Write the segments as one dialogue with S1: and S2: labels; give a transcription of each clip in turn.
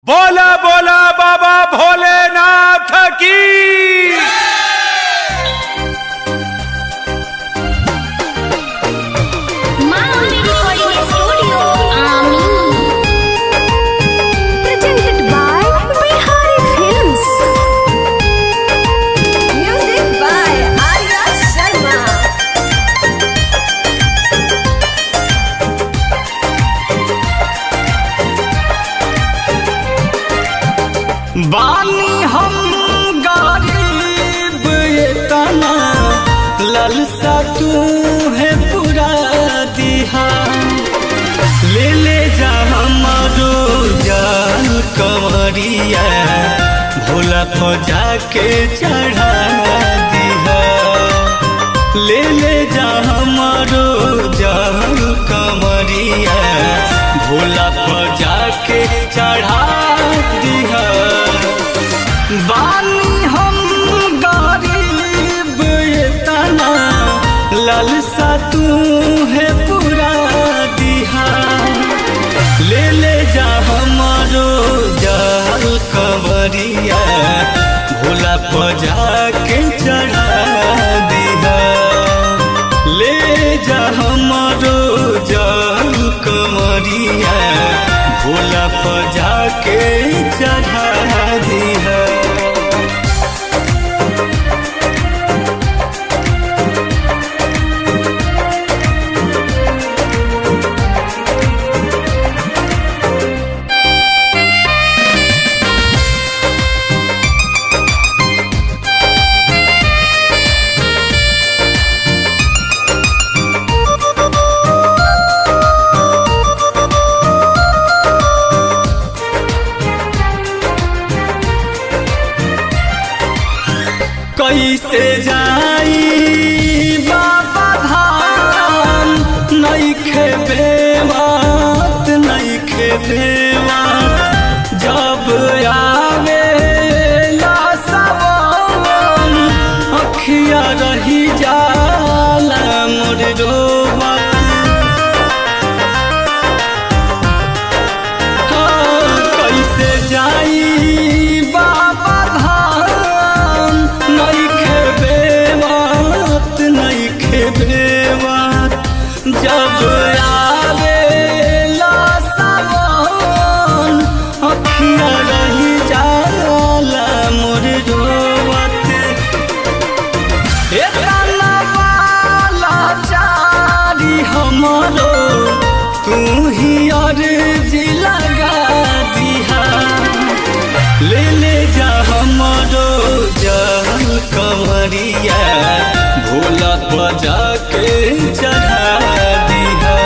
S1: बोला बोला बाबा भोलेनाथ की।
S2: Presented by Bihari Films. Music by Arya Sharma.
S3: बानी हम गरीब ये तना ललसा तू है पूरा दिहा ले ले जा हमारो जान कंवरिया भोला को जाके चढ़ा दिहा ले ले जा हमारो जान कंवरिया भोला को जाके चढ़ा दिहा बानी हम गरीब ये तना ललसा तू है पूरा दिहा ले ले जा हमारो जाल कंवरिया भोला पजा के चढ़ा दिहा ले जा हमारो जाल कंवरिया भोला पजा के चढ़ा दिहा। कैसे जाई बाबा धाम नइखे बेवात नइखे बेवात जब आवे ला सवान अखिया रही जाला मोर रोवत कैसे जाई बाबा धाम नइखे बेवात नइखे बेवात जब आवे ला सवान अखिया रही जाला मोर रोवत एतना वाला चारी हमारो तू ही अर्जी लगा दिहा ले ले जा हमारो जाल कंवरिया भोला बजा के चढ़ा दिहा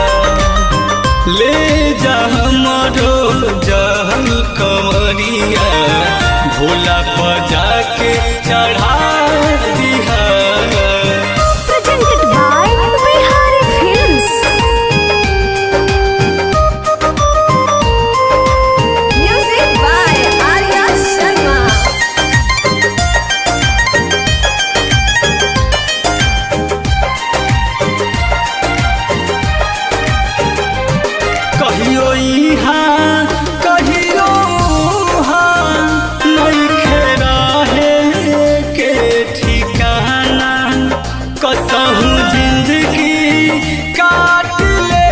S3: ले जा हमारो जाल कंवरिया भोला बजा के चढ़ा दिहा।
S2: Presented by Bihari Films. Music by Arya Sharma.
S3: कहियो इहाँ कहियो उहाँ नइखे रहे के ठिकाना कसहु जिंदगी काट ले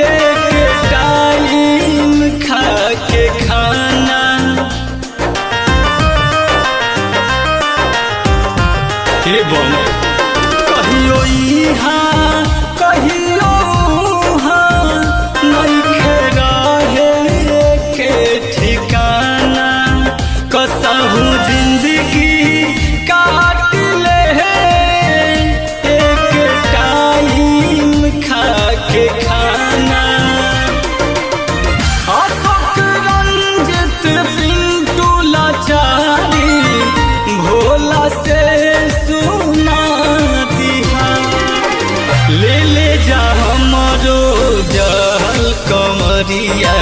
S3: एक टाइम खा के खाना हे बम कहियो इहाँ कहियो उहाँ नइखे रहे के ठिकाना कसहु जिंदगी काट ले एक टाइम खा के खाना अशोक रंजित पिंटू लाचारी भोला से सुना दिहा ले ले जा हमारो जाल कंवरिया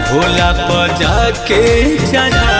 S3: भोला पजा के चढ़ा